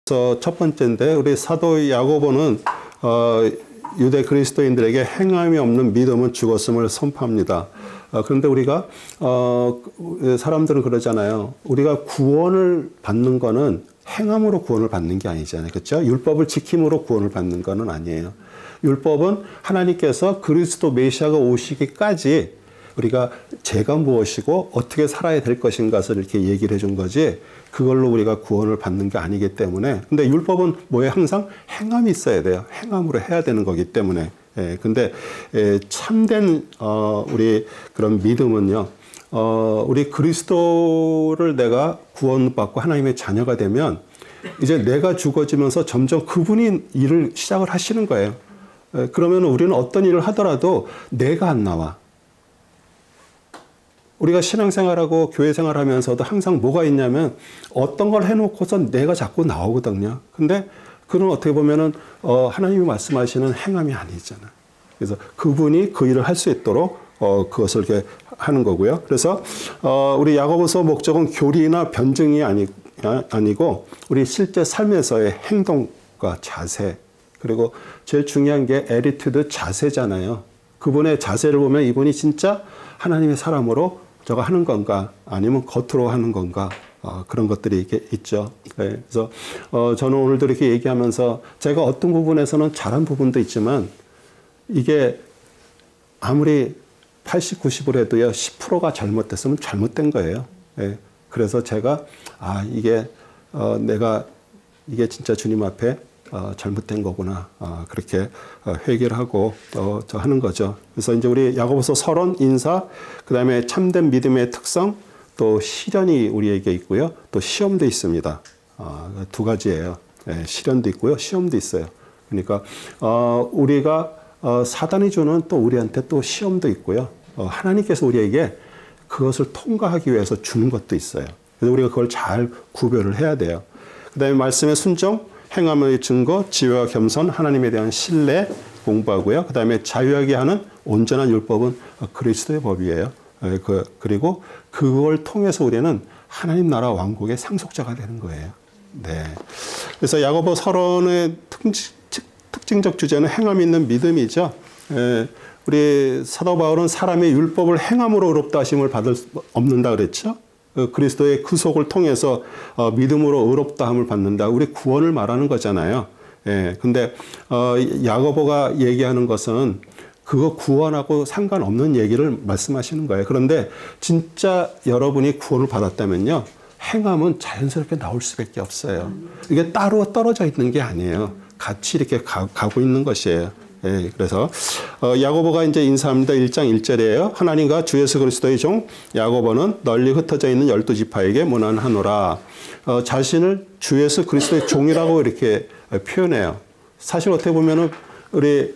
그래서 첫 번째인데 우리 사도 야고보는 유대 그리스도인들에게 행함이 없는 믿음은 죽었음을 선포합니다. 그런데 우리가 사람들은 그러잖아요. 우리가 구원을 받는 거는 행함으로 구원을 받는 게 아니잖아요. 그렇죠? 율법을 지킴으로 구원을 받는 거는 아니에요. 율법은 하나님께서 그리스도 메시아가 오시기까지 우리가 죄가 무엇이고 어떻게 살아야 될 것인가를 이렇게 얘기를 해준 거지, 그걸로 우리가 구원을 받는 게 아니기 때문에. 근데 율법은 뭐에 항상 행함이 있어야 돼요. 행함으로 해야 되는 거기 때문에. 근데 참된 우리 그런 믿음은요, 우리 그리스도를 내가 구원받고 하나님의 자녀가 되면 이제 내가 죽어지면서 점점 그분이 일을 시작을 하시는 거예요. 그러면 우리는 어떤 일을 하더라도 내가 안 나와. 우리가 신앙생활하고 교회생활하면서도 항상 뭐가 있냐면 어떤 걸 해놓고서 내가 자꾸 나오거든요. 근데 그건 어떻게 보면은 하나님이 말씀하시는 행함이 아니잖아요. 그래서 그분이 그 일을 할 수 있도록 그것을 이렇게 하는 거고요. 그래서 우리 야고보서 목적은 교리나 변증이 아니고 우리 실제 삶에서의 행동과 자세, 그리고 제일 중요한 게 에티튜드, 자세잖아요. 그분의 자세를 보면 이분이 진짜 하나님의 사람으로 저거 하는 건가, 아니면 겉으로 하는 건가, 그런 것들이 이렇게 있죠. 그래서 저는 오늘도 이렇게 얘기하면서 제가 어떤 부분에서는 잘한 부분도 있지만 이게 아무리 80, 90을 해도요, 10%가 잘못됐으면 잘못된 거예요. 그래서 제가 이게 내가 이게 진짜 주님 앞에 잘못된 거구나, 그렇게 회개를 하고 저 하는 거죠. 그래서 이제 우리 야고보서 서론, 인사, 그 다음에 참된 믿음의 특성, 또 시련이 우리에게 있고요, 또 시험도 있습니다. 두 가지예요. 시련도 있고요, 시험도 있어요. 그러니까 우리가 사단이 주는 또 우리한테 또 시험도 있고요, 하나님께서 우리에게 그것을 통과하기 위해서 주는 것도 있어요. 그래서 우리가 그걸 잘 구별을 해야 돼요. 그 다음에 말씀의 순종, 행함의 증거, 지혜와 겸손, 하나님에 대한 신뢰 공부하고요. 그 다음에 자유하게 하는 온전한 율법은 그리스도의 법이에요. 그리고 그걸 통해서 우리는 하나님 나라 왕국의 상속자가 되는 거예요. 네. 그래서 야고보 서론의 특징적 주제는 행함 있는 믿음이죠. 우리 사도 바울은 사람의 율법을 행함으로 의롭다 하심을 받을 수 없는다 그랬죠. 그리스도의 그 속을 통해서 믿음으로 의롭다함을 받는다. 우리 구원을 말하는 거잖아요. 근데 야고보가 얘기하는 것은 그거 구원하고 상관없는 얘기를 말씀하시는 거예요. 그런데 진짜 여러분이 구원을 받았다면요, 행함은 자연스럽게 나올 수밖에 없어요. 이게 따로 떨어져 있는 게 아니에요. 같이 이렇게 가고 있는 것이에요. 그래서 야고보가 이제 인사합니다. 1장 1절이에요. 하나님과 주 예수 그리스도의 종 야고보는 널리 흩어져 있는 12지파에게 문안하노라. 자신을 주 예수 그리스도의 종이라고 이렇게 표현해요. 사실 어떻게 보면은 우리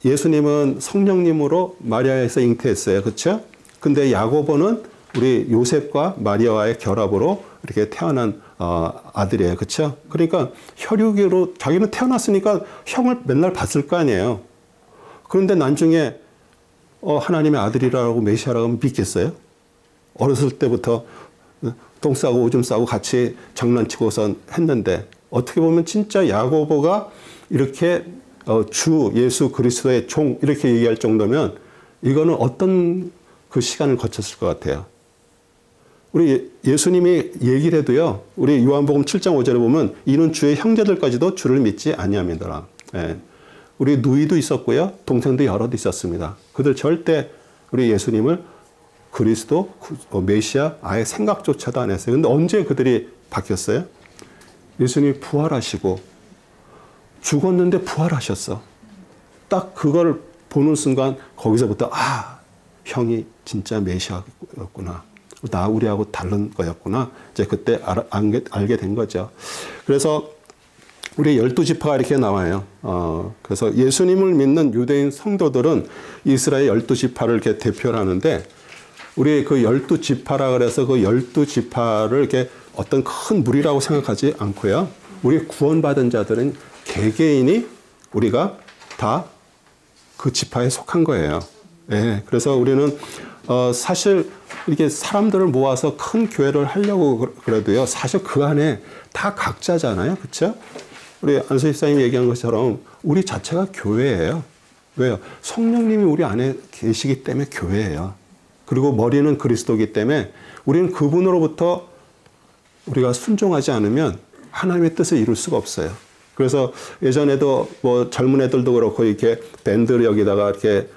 예수님은 성령님으로 마리아에서 잉태했어요. 그렇죠? 근데 야고보는 우리 요셉과 마리아와의 결합으로 이렇게 태어난 아들이에요. 그렇죠? 그러니까 혈육으로 자기는 태어났으니까 형을 맨날 봤을 거 아니에요. 그런데 나중에 하나님의 아들이라고 메시아라고 하면 믿겠어요? 어렸을 때부터 똥 싸고 오줌 싸고 같이 장난치고선 했는데, 어떻게 보면 진짜 야고보가 이렇게 주 예수 그리스도의 종 이렇게 얘기할 정도면 이거는 어떤 그 시간을 거쳤을 것 같아요. 우리 예수님이 얘기를 해도요, 우리 요한복음 7장 5절에 보면 이는 주의 형제들까지도 주를 믿지 아니함이더라. 우리 누이도 있었고요, 동생도 여럿 있었습니다. 그들 절대 우리 예수님을 그리스도, 메시아 아예 생각조차도 안 했어요. 근데 언제 그들이 바뀌었어요? 예수님이 부활하시고 죽었는데 부활하셨어. 딱 그걸 보는 순간 거기서부터 형이 진짜 메시아였구나. 우리하고 다른 거였구나. 이제 그때 알게 된 거죠. 그래서 우리 12지파가 이렇게 나와요. 그래서 예수님을 믿는 유대인 성도들은 이스라엘 12지파를 이렇게 대표를 하는데, 우리 그 12지파라 그래서 그 12지파를 이렇게 어떤 큰 무리라고 생각하지 않고요, 우리 구원받은 자들은 개개인이 우리가 다 그 지파에 속한 거예요. 그래서 우리는 사실 이렇게 사람들을 모아서 큰 교회를 하려고 그래도요, 사실 그 안에 다 각자잖아요. 그렇죠? 우리 안수 집사님이 얘기한 것처럼 우리 자체가 교회예요. 왜요? 성령님이 우리 안에 계시기 때문에 교회예요. 그리고 머리는 그리스도이기 때문에 우리는 그분으로부터 우리가 순종하지 않으면 하나님의 뜻을 이룰 수가 없어요. 그래서 예전에도 뭐 젊은 애들도 그렇고 이렇게 밴드를 여기다가 이렇게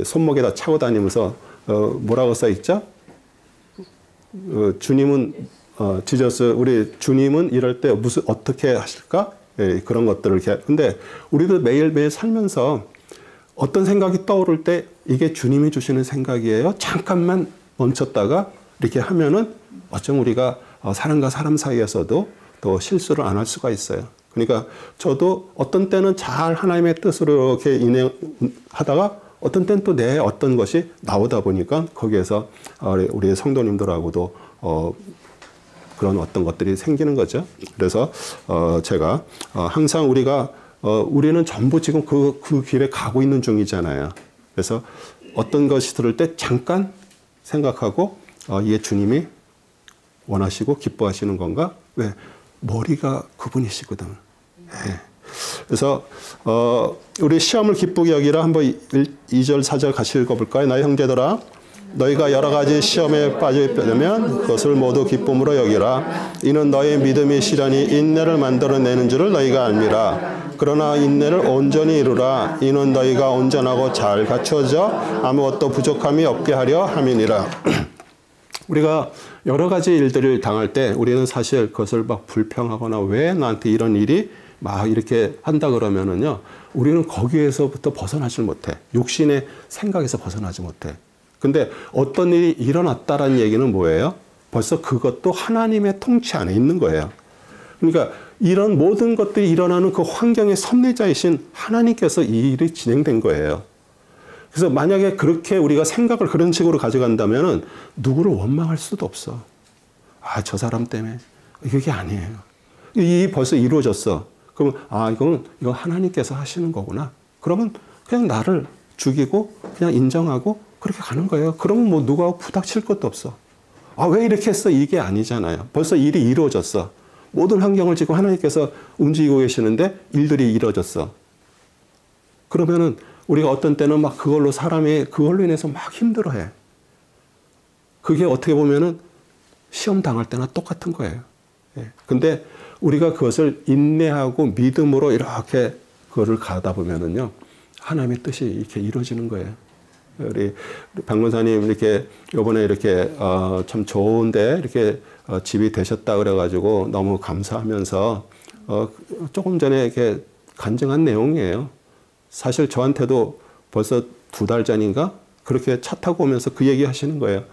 손목에다 차고 다니면서 뭐라고 써 있죠? 주님은 지저스 우리 주님은 이럴 때 무슨 어떻게 하실까? 예, 그런 것들을 이렇게. 근데 우리도 매일매일 살면서 어떤 생각이 떠오를 때 이게 주님이 주시는 생각이에요. 잠깐만 멈췄다가 이렇게 하면은 어쩜 우리가 사람과 사람 사이에서도 또 실수를 안 할 수가 있어요. 그러니까 저도 어떤 때는 잘 하나님의 뜻으로 이렇게 인행하다가 어떤 때는 또 내 어떤 것이 나오다 보니까 거기에서 우리 성도님들하고도 그런 어떤 것들이 생기는 거죠. 그래서 제가 항상 우리는 전부 지금 그 길에 가고 있는 중이잖아요. 그래서 어떤 것이 들을 때 잠깐 생각하고 이게 주님이 원하시고 기뻐하시는 건가? 왜? 머리가 그분이시거든. 네. 그래서 우리 시험을 기쁘게 여기라 한번 2절 4절 같이 읽어볼까요? 나의 형제들아 너희가 여러 가지 시험에 빠지려면 그것을 모두 기쁨으로 여기라. 이는 너의 믿음이 시련이 인내를 만들어내는 줄을 너희가 알미라. 그러나 인내를 온전히 이루라. 이는 너희가 온전하고 잘 갖추어져 아무것도 부족함이 없게 하려 함이니라. 우리가 여러 가지 일들을 당할 때 우리는 사실 그것을 막 불평하거나 왜 나한테 이런 일이 막 이렇게 한다 그러면은요, 우리는 거기에서부터 벗어나질 못해. 욕심의 생각에서 벗어나지 못해. 근데 어떤 일이 일어났다라는 얘기는 뭐예요? 벌써 그것도 하나님의 통치 안에 있는 거예요. 그러니까 이런 모든 것들이 일어나는 그 환경의 섭리자이신 하나님께서 이 일이 진행된 거예요. 그래서 만약에 그렇게 우리가 생각을 그런 식으로 가져간다면은 누구를 원망할 수도 없어. 아, 저 사람 때문에. 그게 아니에요. 이 벌써 이루어졌어. 그러면 이건 하나님께서 하시는 거구나. 그러면 그냥 나를 죽이고 그냥 인정하고 그렇게 가는 거예요. 그러면 뭐 누가 부닥칠 것도 없어. 왜 이렇게 했어? 이게 아니잖아요. 벌써 일이 이루어졌어. 모든 환경을 지금 하나님께서 움직이고 계시는데 일들이 이루어졌어. 그러면은 우리가 어떤 때는 막 사람이 그걸로 인해서 막 힘들어해. 그게 어떻게 보면은 시험 당할 때나 똑같은 거예요. 예. 근데 우리가 그것을 인내하고 믿음으로 이렇게 그거를 가다 보면은요, 하나님의 뜻이 이렇게 이루어지는 거예요. 우리 박문사님 이렇게 요번에 이렇게 참 좋은데 이렇게 집이 되셨다 그래가지고 너무 감사하면서 조금 전에 이렇게 간증한 내용이에요. 사실 저한테도 벌써 2달 전인가 그렇게 차 타고 오면서 그 얘기 하시는 거예요.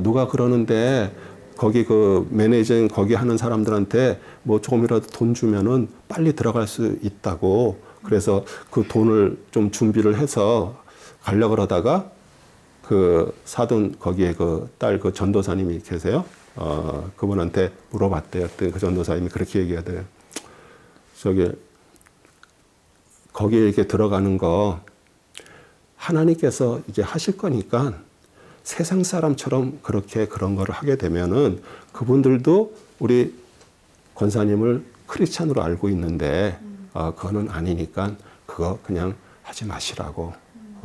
누가 그러는데 거기 그 매니징 거기 하는 사람들한테 뭐 조금이라도 돈 주면은 빨리 들어갈 수 있다고. 그래서 그 돈을 좀 준비를 해서 가려고 그러다가 그 사돈 거기에 그 딸 그 전도사님이 계세요. 그분한테 물어봤대요. 그 전도사님이 그렇게 얘기하대요. 거기에 이렇게 들어가는 거 하나님께서 이제 하실 거니까 세상 사람처럼 그렇게 그런 거를 하게 되면은 그분들도 우리 권사님을 크리스찬으로 알고 있는데 그거는 아니니까 그거 그냥 하지 마시라고.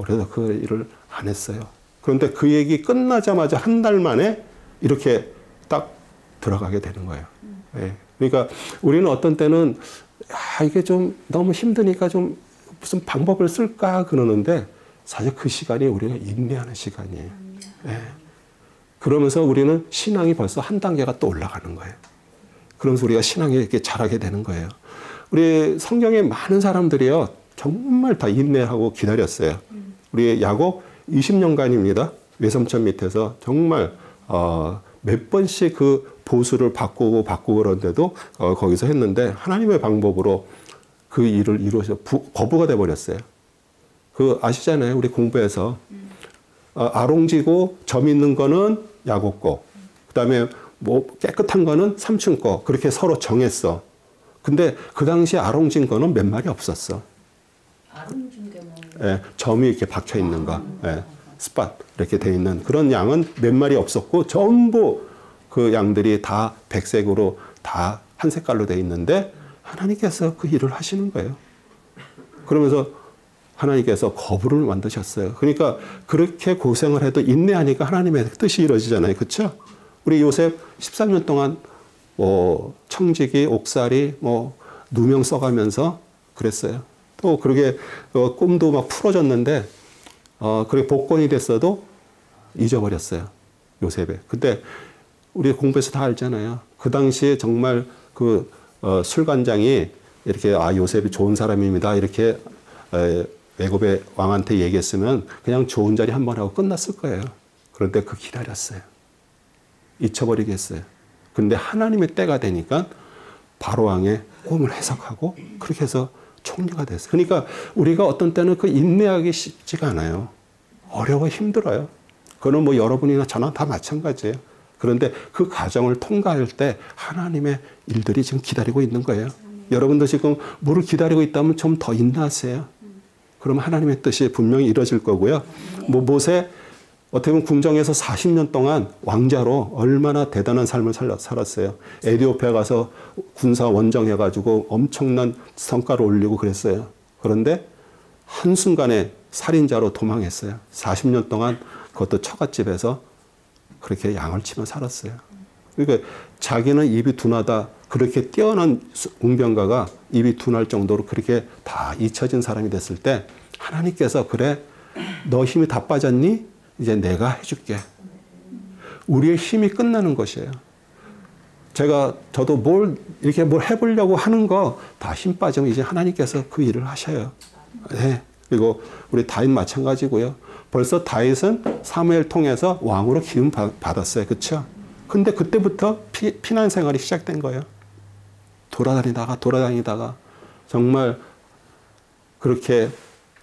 그래서 그 일을 안 했어요. 그런데 그 얘기 끝나자마자 한 달 만에 이렇게 딱 들어가게 되는 거예요. 예. 그러니까 우리는 어떤 때는 이게 좀 너무 힘드니까 좀 무슨 방법을 쓸까 그러는데 사실 그 시간이 우리가 인내하는 시간이에요. 예. 그러면서 우리는 신앙이 벌써 한 단계가 또 올라가는 거예요. 그러면서 우리가 신앙이 이렇게 자라게 되는 거예요. 우리 성경에 많은 사람들이요, 정말 다 인내하고 기다렸어요. 우리 야곱 20년간입니다. 외삼천 밑에서 정말 몇 번씩 그 보수를 바꾸고 그런데도 거기서 했는데 하나님의 방법으로 그 일을 이루어서 거부가 돼버렸어요. 그 아시잖아요. 우리 공부해서 아롱지고 점 있는 거는 야곱 거, 그다음에 뭐 깨끗한 거는 삼촌 거, 그렇게 서로 정했어. 근데 그 당시에 아롱진 거는 몇 마리 없었어. 아롱진 게 뭐? 예, 점이 이렇게 박혀 있는 거. 예. 스팟 이렇게 돼 있는 그런 양은 몇 마리 없었고 전부 그 양들이 다 백색으로 다 한 색깔로 돼 있는데 하나님께서 그 일을 하시는 거예요. 그러면서 하나님께서 거부를 만드셨어요. 그러니까 그렇게 고생을 해도 인내하니까 하나님의 뜻이 이루어지잖아요. 그렇죠? 우리 요셉 13년 동안 뭐 청지기, 옥살이, 뭐 누명 써가면서 그랬어요. 또 그렇게 꿈도 막 풀어졌는데 그렇게 복권이 됐어도 잊어버렸어요. 요셉에. 근데 우리 공부해서 다 알잖아요. 그 당시에 정말 그 술관장이 이렇게 요셉이 좋은 사람입니다. 이렇게 애굽의 왕한테 얘기했으면 그냥 좋은 자리 한 번 하고 끝났을 거예요. 그런데 그 기다렸어요. 잊혀버리겠어요. 근데 하나님의 때가 되니까 바로 왕의 꿈을 해석하고 그렇게 해서 총리가 됐어요. 그러니까 우리가 어떤 때는 그 인내하기 쉽지가 않아요. 어려워 힘들어요. 그거는 뭐 여러분이나 저나 다 마찬가지예요. 그런데 그 과정을 통과할 때 하나님의 일들이 지금 기다리고 있는 거예요. 여러분도 지금 뭐를 기다리고 있다면 좀 더 인내하세요. 그러면 하나님의 뜻이 분명히 이루어질 거고요. 뭐 모세 어떻게 보면 궁정에서 40년 동안 왕자로 얼마나 대단한 삶을 살았어요. 에티오피아 가서 군사 원정해가지고 엄청난 성과를 올리고 그랬어요. 그런데 한순간에 살인자로 도망했어요. 40년 동안 그것도 처갓집에서 그렇게 양을 치며 살았어요. 그러니까 자기는 입이 둔하다. 그렇게 뛰어난 웅변가가 입이 둔할 정도로 그렇게 다 잊혀진 사람이 됐을 때 하나님께서 그래 너 힘이 다 빠졌니? 이제 내가 해줄게. 우리의 힘이 끝나는 것이에요. 저도 이렇게 뭘 해보려고 하는 거 다 힘 빠지면 이제 하나님께서 그 일을 하셔요. 네. 그리고 우리 다윗 마찬가지고요. 벌써 다윗은 사무엘 통해서 왕으로 기름 받았어요. 그렇죠? 근데 그때부터 피난 생활이 시작된 거예요. 돌아다니다가 정말 그렇게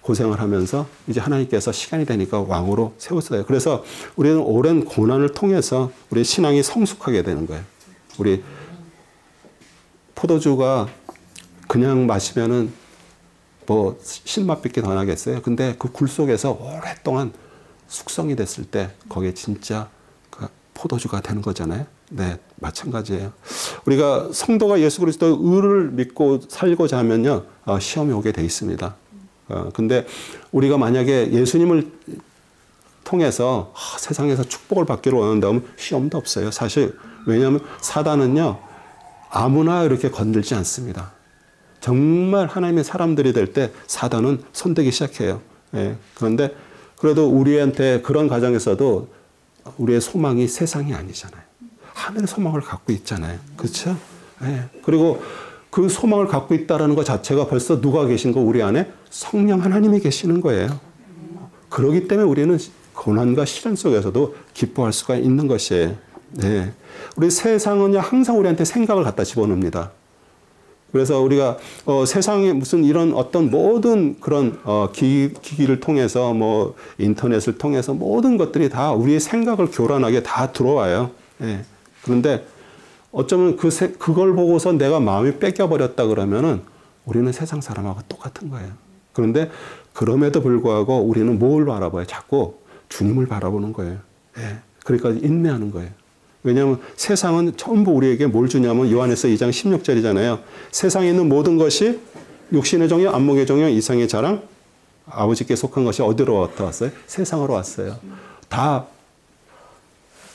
고생을 하면서 이제 하나님께서 시간이 되니까 왕으로 세웠어요. 그래서 우리는 오랜 고난을 통해서 우리 신앙이 성숙하게 되는 거예요. 우리 포도주가 그냥 마시면은 뭐 신맛밖에 더 나겠어요. 근데 그 굴 속에서 오랫동안 숙성이 됐을 때 거기에 진짜 그 포도주가 되는 거잖아요. 네, 마찬가지예요. 우리가 성도가 예수 그리스도의 의를 믿고 살고자 하면요, 시험이 오게 돼 있습니다. 근데 우리가 만약에 예수님을 통해서 세상에서 축복을 받기로 원한다면 시험도 없어요. 사실 왜냐하면 사단은요 아무나 이렇게 건들지 않습니다. 정말 하나님의 사람들이 될 때 사단은 손대기 시작해요. 예. 그런데 그래도 우리한테 그런 과정에서도 우리의 소망이 세상이 아니잖아요. 하늘의 소망을 갖고 있잖아요. 그렇죠? 예. 그리고 그 소망을 갖고 있다는 것 자체가 벌써 누가 계신 거 우리 안에 성령 하나님이 계시는 거예요. 그렇기 때문에 우리는 고난과 시련 속에서도 기뻐할 수가 있는 것이에요. 네. 우리 세상은요 항상 우리한테 생각을 갖다 집어넣습니다. 그래서 우리가 세상에 무슨 이런 어떤 모든 그런 기기를 통해서 뭐 인터넷을 통해서 모든 것들이 다 우리의 생각을 교란하게 다 들어와요. 예. 그런데 어쩌면 그걸 보고서 내가 마음이 뺏겨버렸다 그러면은 우리는 세상 사람하고 똑같은 거예요. 그런데 그럼에도 불구하고 우리는 뭘 바라봐요? 자꾸 주님을 바라보는 거예요. 예. 그러니까 인내하는 거예요. 왜냐하면 세상은 전부 우리에게 뭘 주냐면 요한에서 2장 16절이잖아요. 세상에 있는 모든 것이 육신의 정욕, 안목의 정욕, 이상의 자랑, 아버지께 속한 것이 어디로 왔어요? 세상으로 왔어요. 다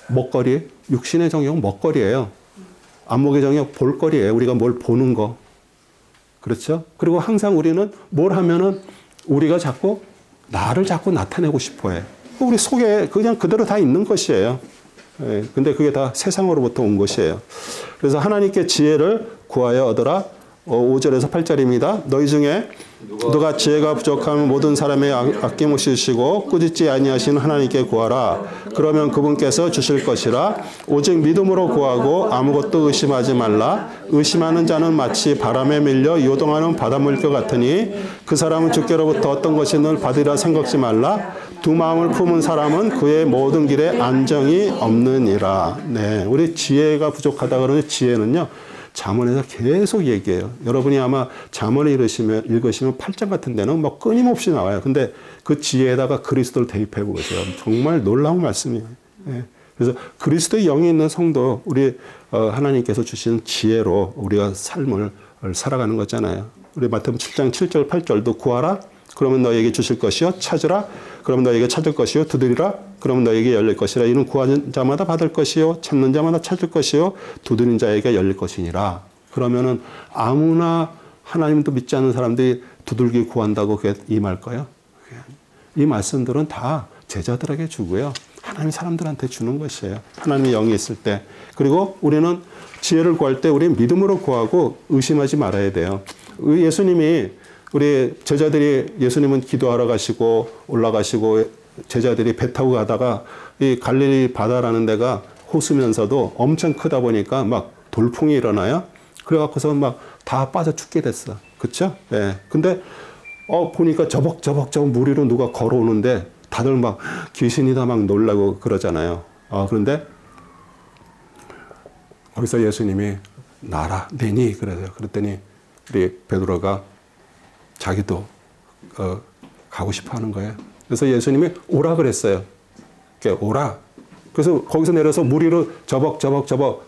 먹거리, 육신의 정욕은 먹거리예요. 안목의 정욕 볼거리예요. 우리가 뭘 보는 거. 그렇죠? 그리고 항상 우리는 뭘 하면은 우리가 자꾸 나를 자꾸 나타내고 싶어 해. 우리 속에 그냥 그대로 다 있는 것이에요. 예, 근데 그게 다 세상으로부터 온 것이에요. 그래서 하나님께 지혜를 구하여 얻으라. 5절에서 8절입니다. 너희 중에 누가 지혜가 부족하면 모든 사람의 아낌없이 주시고 꾸짖지 아니하시는 하나님께 구하라. 그러면 그분께서 주실 것이라. 오직 믿음으로 구하고 아무것도 의심하지 말라. 의심하는 자는 마치 바람에 밀려 요동하는 바닷물결 같으니 그 사람은 주께로부터 어떤 것이 늘 받으리라 생각지 말라. 두 마음을 품은 사람은 그의 모든 길에 안정이 없느니라. 네, 우리 지혜가 부족하다 그러는 지혜는요. 잠언에서 계속 얘기해요. 여러분이 아마 잠언을 읽으시면 8장 같은 데는 뭐 끊임없이 나와요. 근데 그 지혜에다가 그리스도를 대입해 보세요. 정말 놀라운 말씀이에요. 예. 그래서 그리스도의 영이 있는 성도, 우리 하나님께서 주신 지혜로 우리가 삶을 살아가는 거잖아요. 우리 마태복음 7장 7절 8절도 구하라 그러면 너에게 주실 것이요 찾으라 그러면 너에게 찾을 것이요 두드리라 그러면 너에게 열릴 것이라 이는 구하는 자마다 받을 것이요 찾는 자마다 찾을 것이요 두드리는 자에게 열릴 것이니라. 그러면은 아무나 하나님도 믿지 않는 사람들이 두들기 구한다고 그게 임할까요? 이 말씀들은 다 제자들에게 주고요. 하나님 사람들한테 주는 것이에요. 하나님의 영이 있을 때. 그리고 우리는 지혜를 구할 때 우리 믿음으로 구하고 의심하지 말아야 돼요. 예수님이 우리 제자들이 예수님은 기도하러 가시고 올라가시고 제자들이 배 타고 가다가 이 갈릴리 바다라는 데가 호수면서도 엄청 크다 보니까 막 돌풍이 일어나요. 그래갖고서 막 다 빠져 죽게 됐어. 그쵸? 예. 근데 보니까 저벅저벅 물 위로 누가 걸어오는데 다들 막 귀신이다 막 놀라고 그러잖아요. 그런데 거기서 예수님이 나라 내니 그래요. 그랬더니 우리 베드로가 자기도 가고 싶어 하는 거예요. 그래서 예수님이 오라 그랬어요. 오라. 그래서 거기서 내려서 물 위로 저벅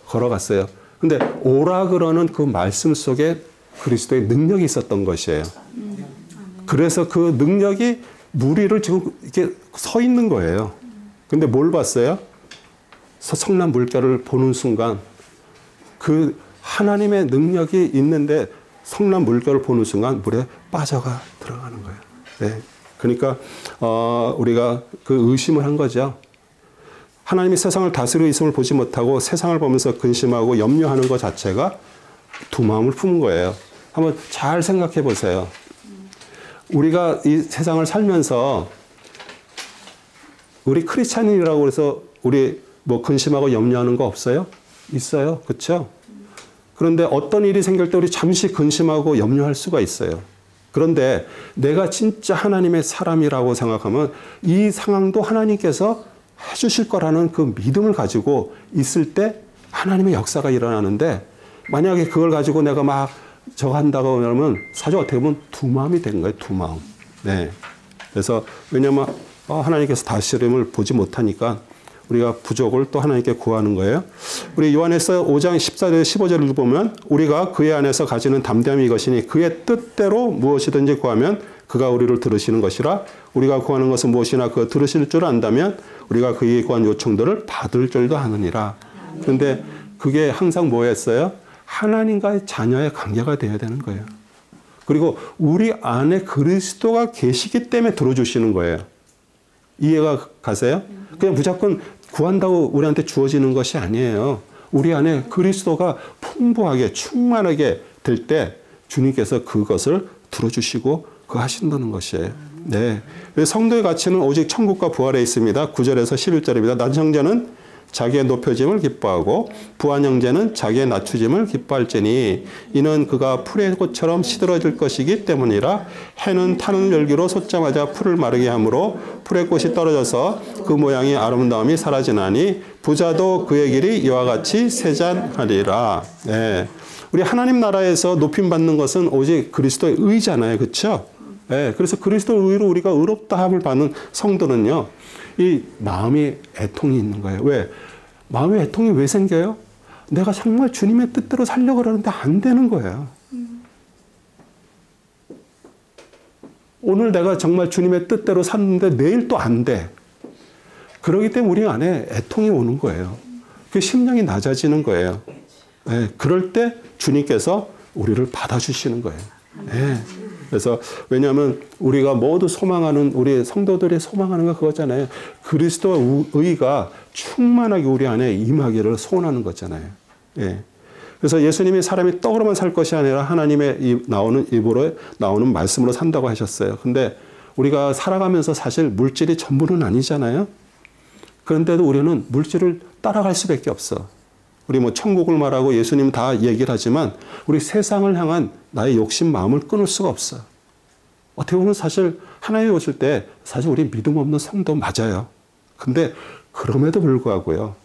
걸어갔어요. 근데 오라 그러는 그 말씀 속에 그리스도의 능력이 있었던 것이에요. 그래서 그 능력이 물 위를 지금 이렇게 서 있는 거예요. 근데 뭘 봤어요? 성난 물결을 보는 순간 그 하나님의 능력이 있는데 성난 물결을 보는 순간 물에 빠져가 들어가는 거예요. 네. 그러니까 우리가 그 의심을 한 거죠. 하나님이 세상을 다스리고 있음을 보지 못하고 세상을 보면서 근심하고 염려하는 것 자체가 두 마음을 품은 거예요. 한번 잘 생각해 보세요. 우리가 이 세상을 살면서 우리 크리스찬이라고 해서 우리 뭐 근심하고 염려하는 거 없어요? 있어요. 그렇죠? 그런데 어떤 일이 생길 때 우리 잠시 근심하고 염려할 수가 있어요. 그런데 내가 진짜 하나님의 사람이라고 생각하면 이 상황도 하나님께서 해주실 거라는 그 믿음을 가지고 있을 때 하나님의 역사가 일어나는데 만약에 그걸 가지고 내가 막 저거 한다고 하면 사실 어떻게 보면 두 마음이 된 거예요. 두 마음. 네. 그래서 왜냐면 하나님께서 다스림을 보지 못하니까 우리가 부족을 또 하나님께 구하는 거예요. 우리 요한에서 5장 14절 15절을 보면 우리가 그의 안에서 가지는 담대함이 이것이니 그의 뜻대로 무엇이든지 구하면 그가 우리를 들으시는 것이라 우리가 구하는 것은 무엇이나 그가 들으실 줄 안다면 우리가 그에게 구한 요청들을 받을 줄도 아느니라. 그런데 그게 항상 뭐였어요? 하나님과의 자녀의 관계가 되어야 되는 거예요. 그리고 우리 안에 그리스도가 계시기 때문에 들어주시는 거예요. 이해가 가세요? 그냥 무조건 구한다고 우리한테 주어지는 것이 아니에요. 우리 안에 그리스도가 풍부하게 충만하게 될 때 주님께서 그것을 들어주시고 그거 하신다는 것이에요. 네. 성도의 가치는 오직 천국과 부활에 있습니다. 9절에서 11절입니다. 난 형제는 자기의 높여짐을 기뻐하고 부한 형제는 자기의 낮추짐을 기뻐할지니 이는 그가 풀의 꽃처럼 시들어질 것이기 때문이라. 해는 타는 열기로 솟자마자 풀을 마르게 하므로 풀의 꽃이 떨어져서 그 모양이 아름다움이 사라지나니 부자도 그의 길이 이와 같이 세잔하리라. 네. 우리 하나님 나라에서 높임 받는 것은 오직 그리스도의 의잖아요. 그렇죠? 네. 그래서 그리스도의 의로 우리가 의롭다함을 받는 성도는요. 이 마음이 애통이 있는 거예요. 왜? 마음의 애통이 왜 생겨요? 내가 정말 주님의 뜻대로 살려고 그러는데 안 되는 거예요. 오늘 내가 정말 주님의 뜻대로 샀는데 내일 또 안 돼. 그러기 때문에 우리 안에 애통이 오는 거예요. 그 심령이 낮아지는 거예요. 네, 그럴 때 주님께서 우리를 받아주시는 거예요. 네. 그래서 왜냐하면 우리가 모두 소망하는 우리 성도들이 소망하는 거 그거잖아요. 그리스도의 의가 충만하게 우리 안에 임하기를 소원하는 거잖아요. 예. 그래서 예수님이 사람이 떡으로만 살 것이 아니라 하나님의 나오는 입으로 나오는 말씀으로 산다고 하셨어요. 근데 우리가 살아가면서 사실 물질이 전부는 아니잖아요. 그런데도 우리는 물질을 따라갈 수밖에 없어. 우리 뭐 천국을 말하고 예수님 다 얘기를 하지만 우리 세상을 향한 나의 욕심 마음을 끊을 수가 없어. 어떻게 보면 사실 하나님이 오실 때 사실 우리 믿음 없는 성도 맞아요. 근데 그럼에도 불구하고요.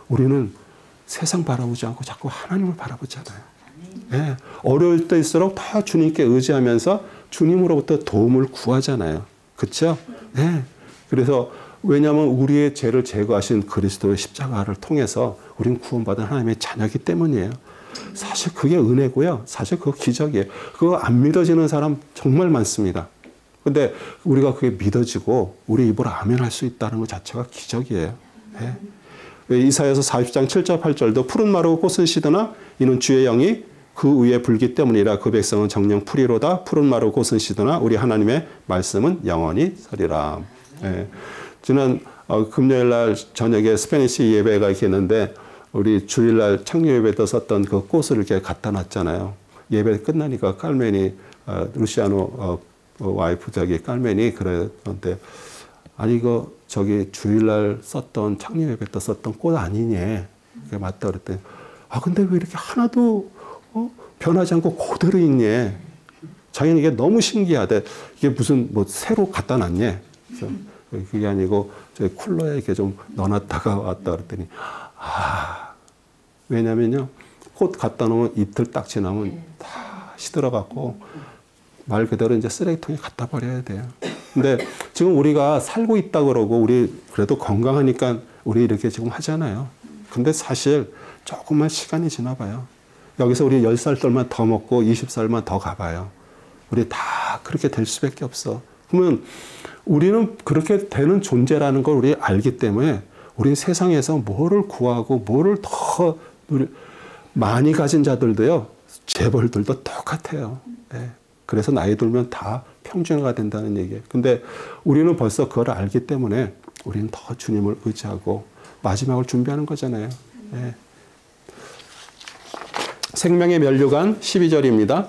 우리는 세상 바라보지 않고 자꾸 하나님을 바라보잖아요. 예, 어려울 때일수록 더 주님께 의지하면서 주님으로부터 도움을 구하잖아요. 그렇죠? 예. 그래서 왜냐하면 우리의 죄를 제거하신 그리스도의 십자가를 통해서 우리는 구원받은 하나님의 자녀이기 때문이에요. 사실 그게 은혜고요. 사실 그거 기적이에요. 그거 안 믿어지는 사람 정말 많습니다. 근데 우리가 그게 믿어지고 우리 입으로 아멘 할 수 있다는 것 자체가 기적이에요. 예. 이사야서 40장 7절 8절도 푸른 마르고 꽃은 시드나 이는 주의 영이 그 위에 불기 때문이라 그 백성은 정령 풀이로다 푸른 마르고 꽃은 시드나 우리 하나님의 말씀은 영원히 서리라. 예. 지난 금요일 날 저녁에 스페니시 예배가 이렇게 있는데 우리 주일날 창녀 예배 때 썼던 그 꽃을 이렇게 갖다 놨잖아요. 예배 끝나니까 깔멘이 루시아노 와이프 깔멘이 그랬는데 아니 이거 저기 주일날 썼던 창녀 예배 때 썼던 꽃 아니니? 그게 맞다 그랬더니 근데 왜 이렇게 하나도 변하지 않고 그대로 있니? 자기는 이게 너무 신기하대. 이게 무슨 뭐 새로 갖다 놨니? 그래서 그게 아니고 저희 쿨러에 이렇게 좀 넣어놨다가 왔다 그랬더니 왜냐면요 꽃 갖다 놓으면 이틀 딱 지나면 다 시들어갖고 말 그대로 이제 쓰레기통에 갖다 버려야 돼요. 근데 지금 우리가 살고 있다 그러고 우리 그래도 건강하니까 우리 이렇게 지금 하잖아요. 근데 사실 조금만 시간이 지나봐요. 여기서 우리 10살들만 더 먹고 20살만 더 가봐요. 우리 다 그렇게 될 수밖에 없어. 그러면 우리는 그렇게 되는 존재라는 걸 우리 알기 때문에 우리 세상에서 뭐를 구하고 뭐를 더 많이 가진 자들도요. 재벌들도 똑같아요. 네. 그래서 나이 들면 다 평준화가 된다는 얘기예요. 근데 우리는 벌써 그걸 알기 때문에 우리는 더 주님을 의지하고 마지막을 준비하는 거잖아요. 네. 생명의 면류관 12절입니다.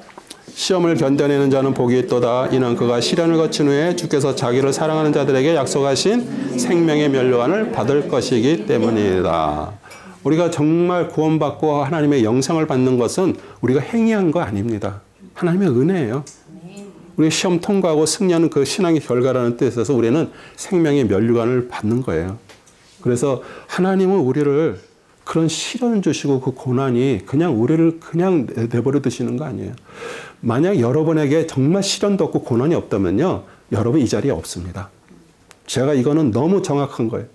시험을 견뎌내는 자는 복이 있도다. 이는 그가 시련을 거친 후에 주께서 자기를 사랑하는 자들에게 약속하신 생명의 면류관을 받을 것이기 때문이다. 우리가 정말 구원받고 하나님의 영생을 받는 것은 우리가 행위한 거 아닙니다. 하나님의 은혜예요. 우리 시험 통과하고 승리하는 그 신앙의 결과라는 뜻에서 우리는 생명의 면류관을 받는 거예요. 그래서 하나님은 우리를 그런 시련을 주시고 그 고난이 그냥 우리를 그냥 내버려 두시는 거 아니에요. 만약 여러분에게 정말 시련도 없고 고난이 없다면요. 여러분 이 자리에 없습니다. 제가 이거는 너무 정확한 거예요.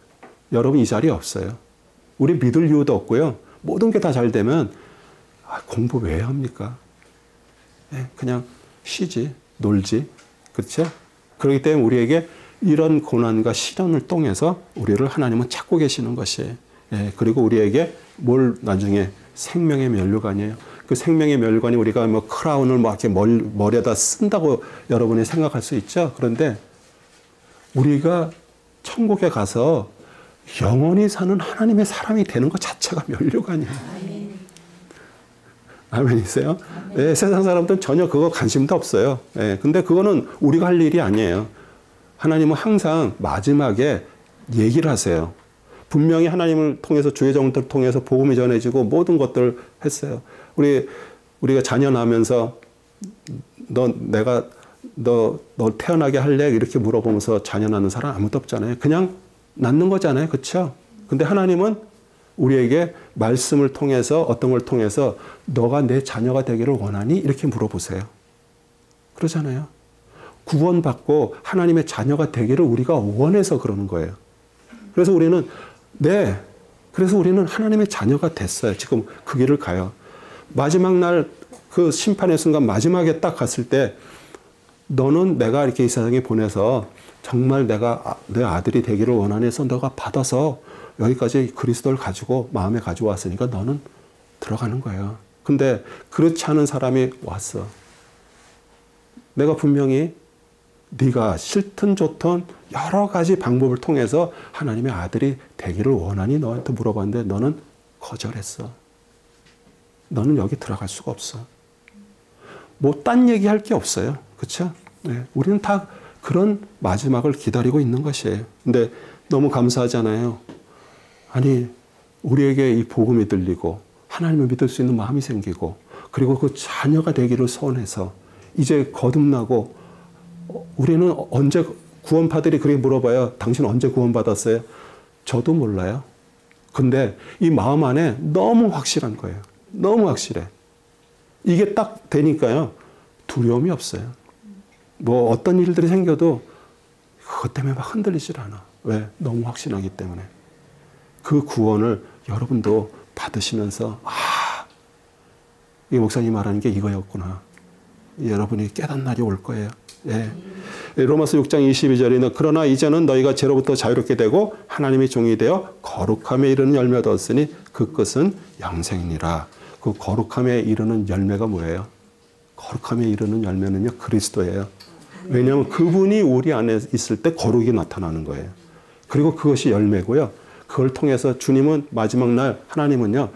여러분 이 자리에 없어요. 우리 믿을 이유도 없고요. 모든 게 다 잘 되면 공부 왜 합니까? 그냥 쉬지, 놀지. 그렇죠? 그렇기 때문에 우리에게 이런 고난과 시련을 통해서 우리를 하나님은 찾고 계시는 것이에요. 그리고 우리에게 뭘 나중에 생명의 면류관이에요. 그 생명의 면류관이 우리가 뭐 크라운을 막 이렇게 머리에다 쓴다고 여러분이 생각할 수 있죠. 그런데 우리가 천국에 가서 영원히 사는 하나님의 사람이 되는 것 자체가 면류관이에요. 아멘이세요? 네, 세상 사람들은 전혀 그거 관심도 없어요. 근데 그거는 우리가 할 일이 아니에요. 하나님은 항상 마지막에 얘기를 하세요. 분명히 하나님을 통해서 주의 종들을 통해서 복음이 전해지고 모든 것들을 했어요. 우리가 자녀 낳으면서 너 태어나게 할래? 이렇게 물어보면서 자녀 낳는 사람 아무도 없잖아요. 그냥 낳는 거잖아요. 그렇죠? 근데 하나님은 우리에게 말씀을 통해서 어떤 걸 통해서 너가 내 자녀가 되기를 원하니? 이렇게 물어보세요. 그러잖아요. 구원받고 하나님의 자녀가 되기를 우리가 원해서 그러는 거예요. 그래서 우리는 그래서 우리는 하나님의 자녀가 됐어요. 지금 그 길을 가요. 마지막 날 그 심판의 순간 마지막에 딱 갔을 때 너는 내가 이렇게 이 세상에 보내서 정말 내가 내 아들이 되기를 원하면서 너가 받아서 여기까지 그리스도를 가지고 마음에 가져왔으니까 너는 들어가는 거예요. 근데 그렇지 않은 사람이 왔어. 내가 분명히 네가 싫든 좋든 여러 가지 방법을 통해서 하나님의 아들이 되기를 원하니 너한테 물어봤는데 너는 거절했어. 너는 여기 들어갈 수가 없어. 뭐 딴 얘기할 게 없어요. 그렇죠? 네. 우리는 다 그런 마지막을 기다리고 있는 것이에요. 근데 너무 감사하잖아요. 아니 우리에게 이 복음이 들리고 하나님을 믿을 수 있는 마음이 생기고 그리고 그 자녀가 되기를 소원해서 이제 거듭나고 우리는 언제 구원파들이 그렇게 물어봐요. 당신 언제 구원받았어요? 저도 몰라요. 근데 이 마음 안에 너무 확실한 거예요. 너무 확실해. 이게 딱 되니까요. 두려움이 없어요. 뭐 어떤 일들이 생겨도 그것 때문에 막 흔들리질 않아. 왜? 너무 확신하기 때문에. 그 구원을 여러분도 받으시면서 이 목사님 말하는 게 이거였구나. 여러분이 깨닫는 날이 올 거예요. 예. 로마서 6장 22절에는 그러나 이제는 너희가 죄로부터 자유롭게 되고 하나님의 종이 되어 거룩함에 이르는 열매를 얻었으니 그 끝은 영생이니라. 그 거룩함에 이르는 열매가 뭐예요? 거룩함에 이르는 열매는요, 그리스도예요. 왜냐하면 그분이 우리 안에 있을 때 거룩이 나타나는 거예요. 그리고 그것이 열매고요. 그걸 통해서 주님은 마지막 날 하나님은요,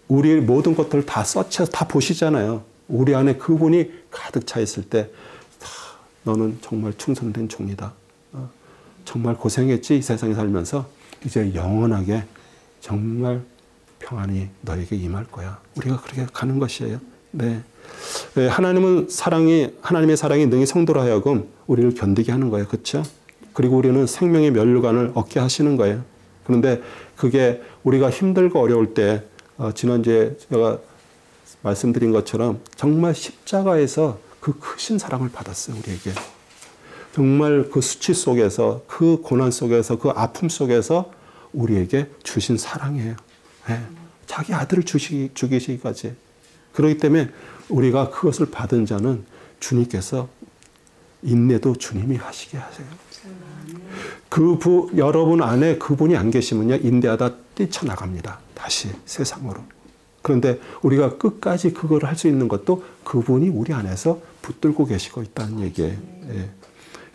우리 모든 것들을 다 서치해서 다 보시잖아요. 우리 안에 그분이 가득 차 있을 때 너는 정말 충성된 종이다. 정말 고생했지 이 세상에 살면서 이제 영원하게 정말 평안이 너에게 임할 거야. 우리가 그렇게 가는 것이에요. 네. 하나님의 사랑이 능히 성도로 하여금 우리를 견디게 하는 거예요. 그렇죠? 그리고 우리는 생명의 면류관을 얻게 하시는 거예요. 그런데 그게 우리가 힘들고 어려울 때 지난주에 제가 말씀드린 것처럼 정말 십자가에서 그 크신 사랑을 받았어요. 우리에게. 정말 그 수치 속에서 그 고난 속에서 그 아픔 속에서 우리에게 주신 사랑이에요. 네. 자기 아들을 죽이시기까지. 그렇기 때문에 우리가 그것을 받은 자는 주님께서 인내도 주님이 하시게 하세요. 여러분 안에 그분이 안 계시면요, 인내하다 뛰쳐나갑니다. 다시 세상으로. 그런데 우리가 끝까지 그걸 할 수 있는 것도 그분이 우리 안에서 붙들고 계시고 있다는 얘기예요. 예.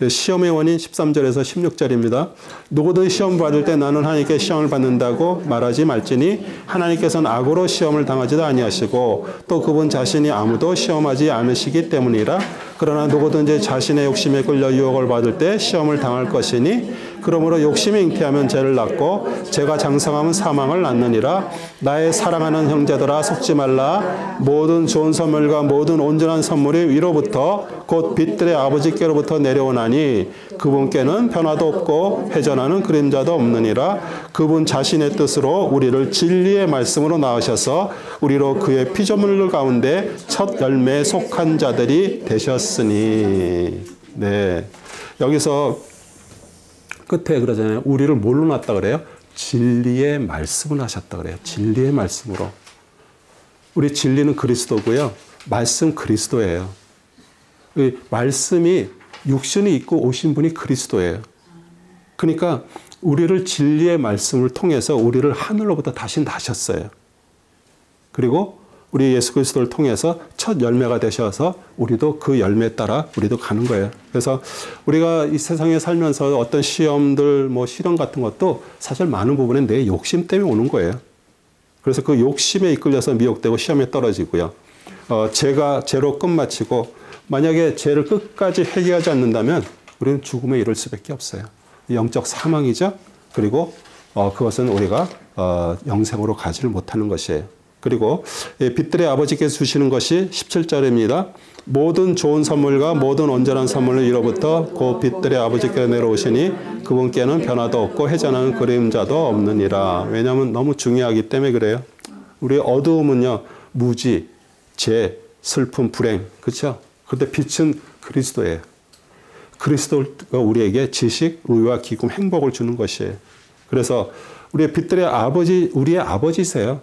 시험의 원인 13절에서 16절입니다. 누구든 시험 받을 때 나는 하나님께 시험을 받는다고 말하지 말지니 하나님께서는 악으로 시험을 당하지도 아니하시고 또 그분 자신이 아무도 시험하지 않으시기 때문이라. 그러나 누구든지 자신의 욕심에 끌려 유혹을 받을 때 시험을 당할 것이니 그러므로 욕심이 잉태하면 죄를 낳고 죄가 장성하면 사망을 낳느니라. 나의 사랑하는 형제들아 속지 말라. 모든 좋은 선물과 모든 온전한 선물이 위로부터 곧 빛들의 아버지께로부터 내려오나니 그분께는 변화도 없고 회전하는 그림자도 없느니라. 그분 자신의 뜻으로 우리를 진리의 말씀으로 낳으셔서 우리로 그의 피조물 가운데 첫 열매에 속한 자들이 되셨으니. 네. 여기서 끝에 그러잖아요. 우리를 뭘로 낳았다 그래요? 진리의 말씀을 하셨다 그래요. 진리의 말씀으로. 우리 진리는 그리스도고요. 말씀 그리스도예요. 말씀이 육신이 있고 오신 분이 그리스도예요. 그러니까 우리를 진리의 말씀을 통해서 우리를 하늘로부터 다시 낳으셨어요. 그리고 우리 예수 그리스도를 통해서 첫 열매가 되셔서 우리도 그 열매에 따라 우리도 가는 거예요. 그래서 우리가 이 세상에 살면서 어떤 시험들, 시련 같은 것도 사실 많은 부분은 내 욕심 때문에 오는 거예요. 그래서 그 욕심에 이끌려서 미혹되고 시험에 떨어지고요. 죄로 끝마치고 만약에 죄를 끝까지 해결하지 않는다면 우리는 죽음에 이를 수밖에 없어요. 영적 사망이죠. 그리고 그것은 우리가 영생으로 가지를 못하는 것이에요. 그리고 빛들의 아버지께서 주시는 것이 17절입니다. 모든 좋은 선물과 모든 온전한 선물을 위로부터 그 빛들의 아버지께서 내려오시니 그분께는 변화도 없고 회전하는 그림자도 없느니라. 왜냐하면 너무 중요하기 때문에 그래요. 우리 어두움은요, 무지, 죄, 슬픔, 불행, 그렇죠? 그런데 빛은 그리스도예요. 그리스도가 우리에게 지식, 의와 기쁨, 행복을 주는 것이에요. 그래서 우리의 빛들의 아버지, 우리의 아버지세요.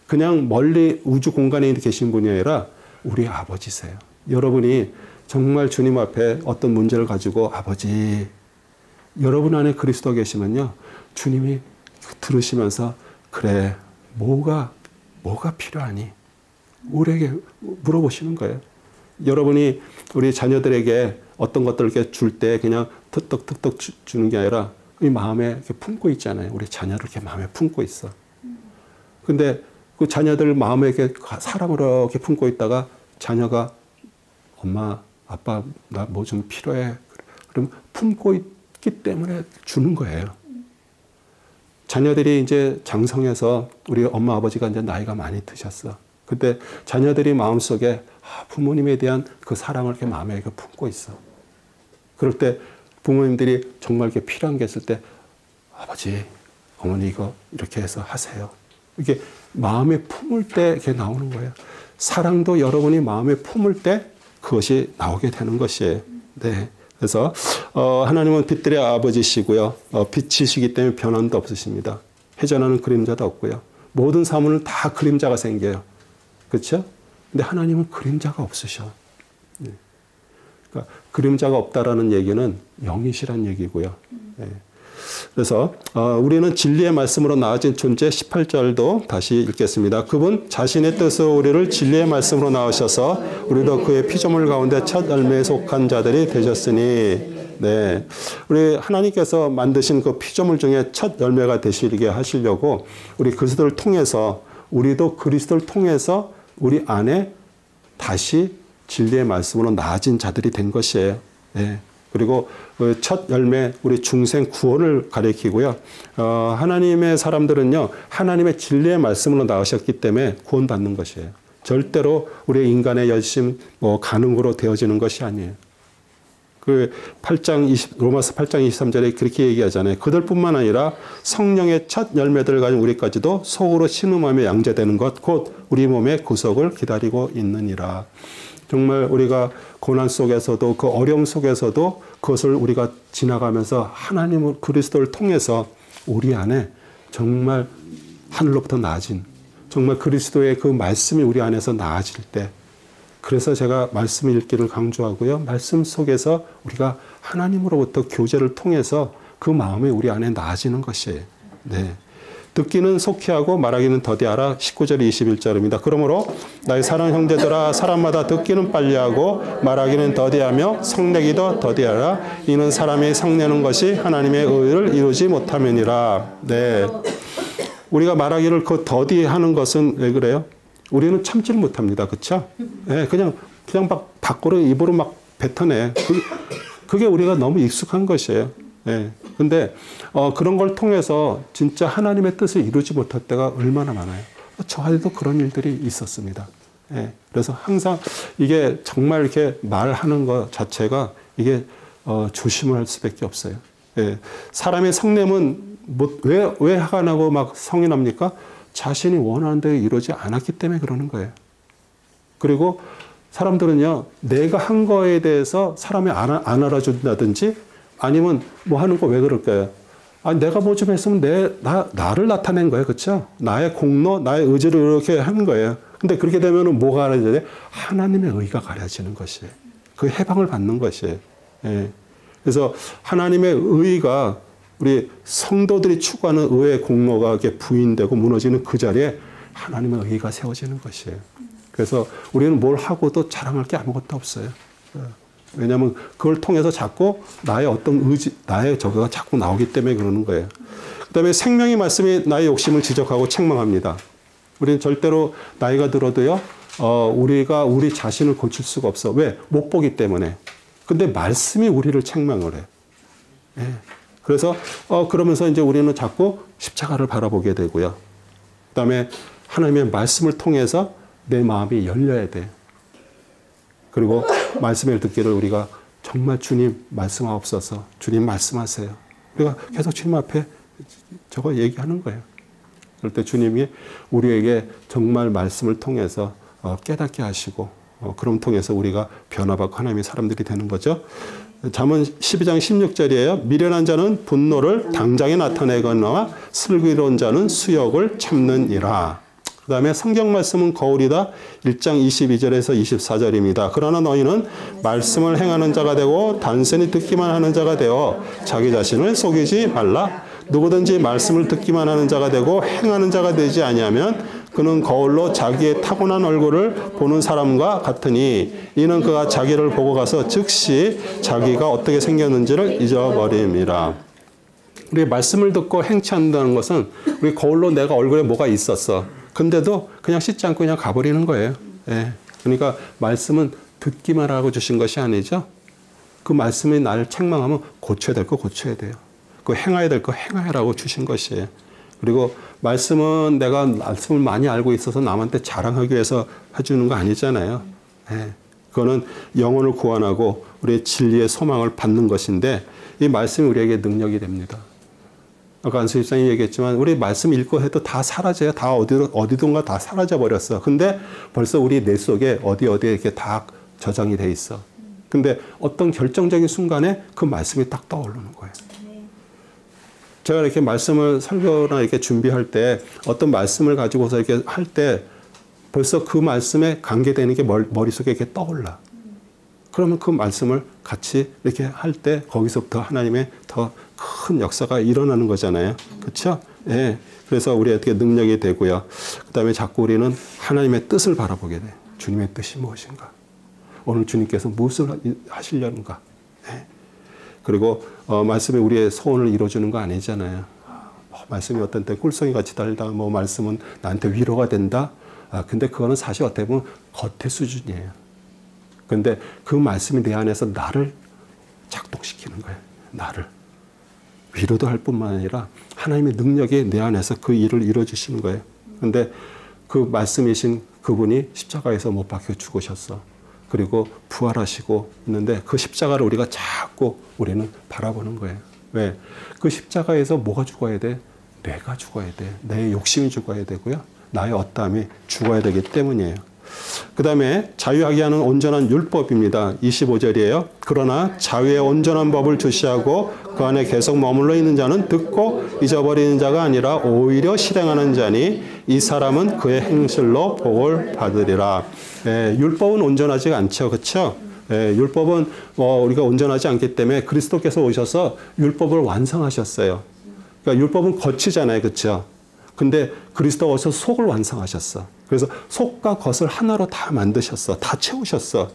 그냥 멀리 우주 공간에 계신 분이 아니라 우리 아버지세요. 여러분이 정말 주님 앞에 어떤 문제를 가지고 아버지, 여러분 안에 그리스도 계시면요, 주님이 들으시면서 그래, 뭐가 필요하니? 우리에게 물어보시는 거예요. 여러분이 우리 자녀들에게 어떤 것들을 이렇게 줄 때 그냥 턱턱턱턱 주는 게 아니라 이 마음에 이렇게 품고 있잖아요. 우리 자녀를 이렇게 마음에 품고 있어. 근데 그 자녀들 마음에 이렇게 사랑으로 이렇게 품고 있다가 자녀가 엄마, 아빠, 나 뭐 좀 필요해. 그럼 품고 있기 때문에 주는 거예요. 자녀들이 이제 장성해서 우리 엄마, 아버지가 이제 나이가 많이 드셨어. 근데 자녀들이 마음속에 부모님에 대한 그 사랑을 이렇게 마음에 이렇게 품고 있어. 그럴 때 부모님들이 정말 이렇게 필요한 게 있을 때 아버지, 어머니 이거 이렇게 해서 하세요. 이게 마음에 품을 때 이렇게 나오는 거예요. 사랑도 여러분이 마음에 품을 때 그것이 나오게 되는 것이에요. 네. 그래서 하나님은 빛들의 아버지시고요. 빛이시기 때문에 변함도 없으십니다. 회전하는 그림자도 없고요. 모든 사물은 다 그림자가 생겨요. 그렇죠? 근데 하나님은 그림자가 없으셔. 네. 그러니까 그림자가 없다라는 얘기는 영이시란 얘기고요. 네. 그래서 우리는 진리의 말씀으로 나아진 존재 18절도 다시 읽겠습니다. 그분 자신의 뜻으로 우리를 진리의 말씀으로 낳으셔서 우리도 그의 피조물 가운데 첫 열매에 속한 자들이 되셨으니 네, 우리 하나님께서 만드신 그 피조물 중에 첫 열매가 되시게 하시려고 우리 그리스도를 통해서 우리도 그리스도를 통해서 우리 안에 다시 진리의 말씀으로 나아진 자들이 된 것이에요. 네. 그리고 첫 열매, 우리 중생 구원을 가리키고요. 하나님의 사람들은요, 하나님의 진리의 말씀으로 나으셨기 때문에 구원받는 것이에요. 절대로 우리 인간의 열심, 가능으로 되어지는 것이 아니에요. 로마서 8장 23절에 그렇게 얘기하잖아요. 그들뿐만 아니라 성령의 첫 열매들을 가진 우리까지도 속으로 신음하며 양제되는 것, 곧 우리 몸의 구속을 기다리고 있느니라. 정말 우리가 고난 속에서도 그 어려움 속에서도 그것을 우리가 지나가면서 하나님을 그리스도를 통해서 우리 안에 정말 하늘로부터 나아진 정말 그리스도의 그 말씀이 우리 안에서 나아질 때 그래서 제가 말씀 읽기를 강조하고요. 말씀 속에서 우리가 하나님으로부터 교제를 통해서 그 마음이 우리 안에 나아지는 것이에요. 네. 듣기는 속히 하고 말하기는 더디하라. 19절 21절입니다. 그러므로 나의 사랑하는 형제들아 사람마다 듣기는 빨리 하고 말하기는 더디하며 성내기도 더디하라. 이는 사람이 성내는 것이 하나님의 의를 이루지 못함이니라. 네. 우리가 말하기를 그 더디하는 것은 왜 그래요? 우리는 참지를 못합니다. 그렇죠? 네, 그냥 막 밖으로 입으로 막 뱉어내. 그게 우리가 너무 익숙한 것이에요. 예. 근데, 그런 걸 통해서 진짜 하나님의 뜻을 이루지 못할 때가 얼마나 많아요. 저한테도 그런 일들이 있었습니다. 예. 그래서 항상 이게 정말 이렇게 말하는 것 자체가 이게, 조심을 할 수밖에 없어요. 예. 사람의 성냄은 왜 화가 나고 막 성이 납니까? 자신이 원하는 대로 이루지 않았기 때문에 그러는 거예요. 그리고 사람들은요, 내가 한 거에 대해서 사람이 안 알아준다든지 아니면 뭐 하는 거 왜 그럴까요? 아니, 내가 뭐 좀 했으면 나를 나타낸 거예요. 그렇죠? 나의 공로, 나의 의지를 이렇게 하는 거예요. 근데 그렇게 되면 뭐가 가려져야 돼? 하나님의 의가 가려지는 것이에요. 그 해방을 받는 것이에요. 예. 그래서 하나님의 의가 우리 성도들이 추구하는 의의 공로가 이렇게 부인되고 무너지는 그 자리에 하나님의 의가 세워지는 것이에요. 그래서 우리는 뭘 하고도 자랑할 게 아무것도 없어요. 왜냐하면 그걸 통해서 자꾸 나의 어떤 의지, 나의 저거가 자꾸 나오기 때문에 그러는 거예요. 그 다음에 생명의 말씀이 나의 욕심을 지적하고 책망합니다. 우리는 절대로 나이가 들어도요, 우리가 우리 자신을 고칠 수가 없어. 왜? 못 보기 때문에. 근데 말씀이 우리를 책망을 해. 예. 그래서, 그러면서 이제 우리는 자꾸 십자가를 바라보게 되고요. 그 다음에 하나님의 말씀을 통해서 내 마음이 열려야 돼. 그리고 말씀을 듣기를 우리가 정말 주님 말씀하옵소서. 주님 말씀하세요. 우리가 계속 주님 앞에 저거 얘기하는 거예요. 그럴 때 주님이 우리에게 정말 말씀을 통해서 깨닫게 하시고 그럼 통해서 우리가 변화받고 하나님의 사람들이 되는 거죠. 잠언 12장 16절이에요. 미련한 자는 분노를 당장에 나타내거나 슬기로운 자는 수욕을 참느니라. 그 다음에 성경 말씀은 거울이다. 1장 22절에서 24절입니다. 그러나 너희는 말씀을 행하는 자가 되고 단순히 듣기만 하는 자가 되어 자기 자신을 속이지 말라. 누구든지 말씀을 듣기만 하는 자가 되고 행하는 자가 되지 아니하면 그는 거울로 자기의 타고난 얼굴을 보는 사람과 같으니 이는 그가 자기를 보고 가서 즉시 자기가 어떻게 생겼는지를 잊어버림이라. 우리 말씀을 듣고 행치 않는다는 것은 우리 거울로 내가 얼굴에 뭐가 있었어. 근데도 그냥 씻지 않고 그냥 가버리는 거예요. 예. 그러니까 말씀은 듣기만 하고 주신 것이 아니죠. 그 말씀이 나를 책망하면 고쳐야 될 거 고쳐야 돼요. 그 행해야 될 거 행하라고 주신 것이에요. 그리고 말씀은 내가 말씀을 많이 알고 있어서 남한테 자랑하기 위해서 해주는 거 아니잖아요. 예. 그거는 영혼을 구원하고 우리의 진리의 소망을 받는 것인데 이 말씀이 우리에게 능력이 됩니다. 아까 안수 집사님이 얘기했지만 우리 말씀 읽고 해도 다 사라져요. 다 어디든가 다 사라져 버렸어. 근데 벌써 우리 뇌 속에 어디에 이렇게 다 저장이 돼 있어. 근데 어떤 결정적인 순간에 그 말씀이 딱 떠오르는 거예요. 제가 이렇게 말씀을 설교나 이렇게 준비할 때 어떤 말씀을 가지고서 이렇게 할 때 벌써 그 말씀에 관계되는 게 머릿속에 이렇게 떠올라. 그러면 그 말씀을 같이 이렇게 할 때 거기서부터 하나님의 더 큰 역사가 일어나는 거잖아요. 그렇죠? 예. 그래서 우리에게 능력이 되고요. 그다음에 자꾸 우리는 하나님의 뜻을 바라보게 돼. 주님의 뜻이 무엇인가? 오늘 주님께서 무엇을 하시려는가? 예. 그리고 말씀이 우리의 소원을 이루어주는 거 아니잖아요. 말씀이 어떤 때 꿀송이 같이 달다. 뭐 말씀은 나한테 위로가 된다. 근데 그거는 사실 어떻게 보면 겉의 수준이에요. 근데 그 말씀이 내 안에서 나를 작동시키는 거예요. 나를. 위로도 할 뿐만 아니라 하나님의 능력이 내 안에서 그 일을 이루어주시는 거예요. 근데 그 말씀이신 그분이 십자가에서 못 박혀 죽으셨어. 그리고 부활하시고 있는데 그 십자가를 우리가 자꾸 우리는 바라보는 거예요. 왜? 그 십자가에서 뭐가 죽어야 돼? 내가 죽어야 돼. 내 욕심이 죽어야 되고요. 나의 어떠함이 죽어야 되기 때문이에요. 그 다음에 자유하게 하는 온전한 율법입니다. 25절이에요. 그러나 자유의 온전한 법을 주시하고 그 안에 계속 머물러 있는 자는 듣고 잊어버리는 자가 아니라 오히려 실행하는 자니 이 사람은 그의 행실로 복을 받으리라. 율법은 온전하지 않죠. 그렇죠? 율법은 우리가 온전하지 않기 때문에 그리스도께서 오셔서 율법을 완성하셨어요. 그러니까 율법은 겉이잖아요. 그렇죠? 근데 그리스도가 오셔서 속을 완성하셨어. 그래서 속과 겉을 하나로 다 만드셨어. 다 채우셨어.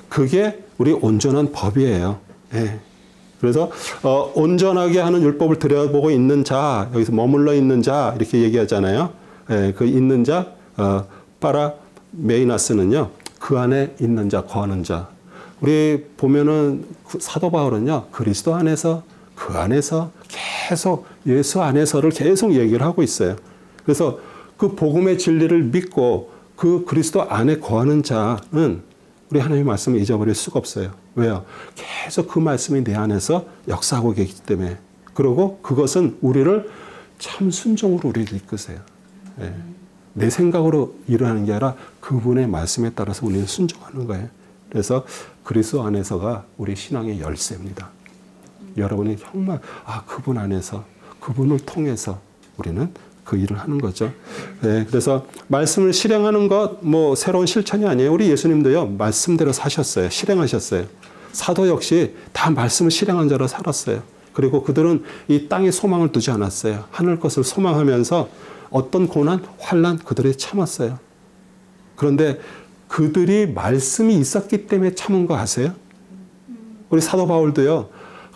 그게 우리 온전한 법이에요. 예. 그래서 온전하게 하는 율법을 들여보고 있는 자, 여기서 머물러 있는 자 이렇게 얘기하잖아요. 예, 그 있는 자, 파라메이나스는요. 그 안에 있는 자, 거하는 자. 우리 보면은 사도 바울은요. 그리스도 안에서 그 안에서 계속 예수 안에서를 계속 얘기를 하고 있어요. 그래서 그 복음의 진리를 믿고 그 그리스도 안에 거하는 자는 우리 하나님의 말씀을 잊어버릴 수가 없어요. 왜요? 계속 그 말씀이 내 안에서 역사하고 계시기 때문에. 그리고 그것은 우리를 참 순종으로 우리를 이끄세요. 예. 내 생각으로 일어나는 게 아니라 그분의 말씀에 따라서 우리는 순종하는 거예요. 그래서 그리스도 안에서가 우리 신앙의 열쇠입니다. 여러분이 정말 그분 안에서 그분을 통해서 우리는 그 일을 하는 거죠. 네, 그래서 말씀을 실행하는 것 뭐 새로운 실천이 아니에요. 우리 예수님도요 말씀대로 사셨어요. 실행하셨어요. 사도 역시 다 말씀을 실행한 자로 살았어요. 그리고 그들은 이 땅에 소망을 두지 않았어요. 하늘 것을 소망하면서 어떤 고난, 환난 그들이 참았어요. 그런데 그들이 말씀이 있었기 때문에 참은 거 아세요? 우리 사도 바울도요.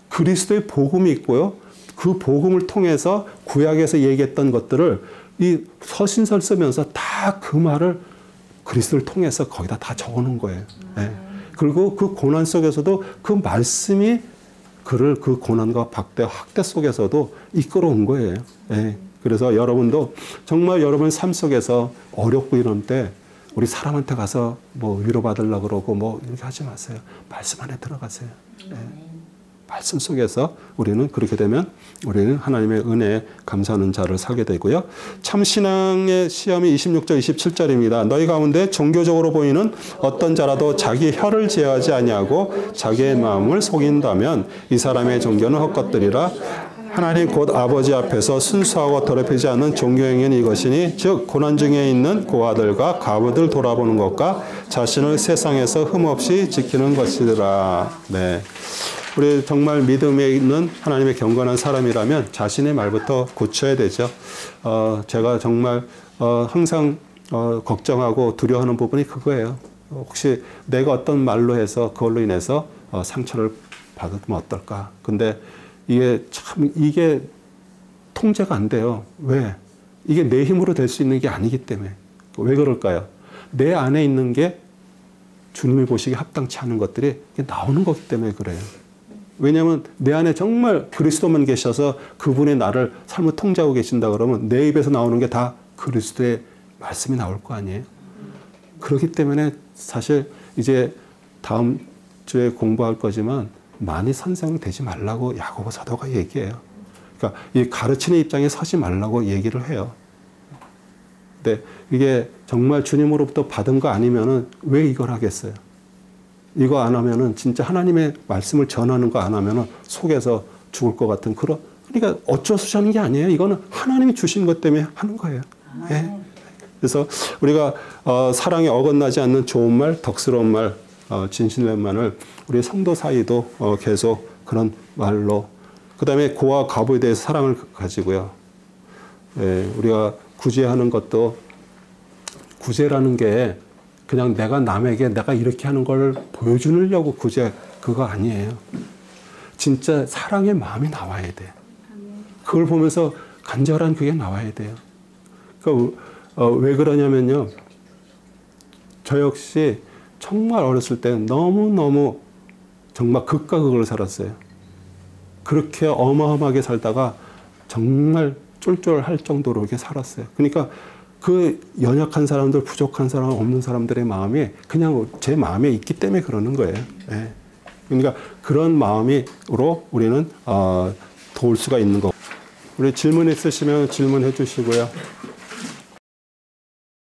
그리스도의 복음이 있고요. 그 복음을 통해서 구약에서 얘기했던 것들을 이 서신서를 쓰면서 다 그 말을 그리스도를 통해서 거기다 다 적어놓은 거예요. 네. 그리고 그 고난 속에서도 그 말씀이 그를 그 고난과 박대, 학대 속에서도 이끌어온 거예요. 네. 그래서 여러분도 정말 여러분 삶 속에서 어렵고 이런 때 우리 사람한테 가서 뭐 위로받으려고 그러고 뭐 이렇게 하지 마세요. 말씀 안에 들어가세요. 네. 말씀 속에서 우리는 그렇게 되면 우리는 하나님의 은혜에 감사하는 자를 살게 되고요. 참 신앙의 시험이 26절 27절입니다. 너희 가운데 종교적으로 보이는 어떤 자라도 자기 혀를 제어하지 아니하고 자기의 마음을 속인다면 이 사람의 종교는 헛것들이라. 하나님 곧 아버지 앞에서 순수하고 더럽히지 않은 종교행위는 이것이니 즉 고난 중에 있는 고아들과 과부들 돌아보는 것과 자신을 세상에서 흠없이 지키는 것이더라. 네. 우리 정말 믿음에 있는 하나님의 경건한 사람이라면 자신의 말부터 고쳐야 되죠. 제가 정말 항상 걱정하고 두려워하는 부분이 그거예요. 혹시 내가 어떤 말로 해서 그걸로 인해서 상처를 받으면 어떨까. 근데 이게 통제가 안 돼요. 왜? 이게 내 힘으로 될 수 있는 게 아니기 때문에. 왜 그럴까요? 내 안에 있는 게 주님이 보시기에 합당치 않은 것들이 나오는 거기 때문에 그래요. 왜냐하면 내 안에 정말 그리스도만 계셔서 그분의 나를 삶을 통제하고 계신다 그러면 내 입에서 나오는 게 다 그리스도의 말씀이 나올 거 아니에요. 그렇기 때문에 사실 이제 다음 주에 공부할 거지만 많이 선생되지 말라고 야고보 사도가 얘기해요. 그러니까 그러니까 이 가르치는 입장에 서지 말라고 얘기를 해요. 근데 이게 정말 주님으로부터 받은 거 아니면은 왜 이걸 하겠어요? 이거 안 하면은 진짜 하나님의 말씀을 전하는 거 안 하면은 속에서 죽을 것 같은 그런, 그러니까 어쩔 수 없이 하는 게 아니에요. 이거는 하나님이 주신 것 때문에 하는 거예요. 네. 그래서 우리가 사랑에 어긋나지 않는 좋은 말, 덕스러운 말, 진실된 말을 우리 성도 사이도 계속 그런 말로, 그 다음에 고와 과부에 대해서 사랑을 가지고요. 예, 우리가 구제하는 것도, 구제라는 게 그냥 내가 남에게 내가 이렇게 하는 걸 보여주려고 구제, 그거 아니에요. 진짜 사랑의 마음이 나와야 돼. 그걸 보면서 간절한 그게 나와야 돼요. 그러니까 왜 그러냐면요. 저 역시 정말 어렸을 때 너무너무 정말 극과 극을 살았어요. 그렇게 어마어마하게 살다가 정말 쫄쫄할 정도로 이렇게 살았어요. 그러니까 그 연약한 사람들, 부족한 사람, 없는 사람들의 마음이 그냥 제 마음에 있기 때문에 그러는 거예요. 예. 그러니까 그런 마음으로 우리는 도울 수가 있는 거. 우리 질문 있으시면 질문해 주시고요.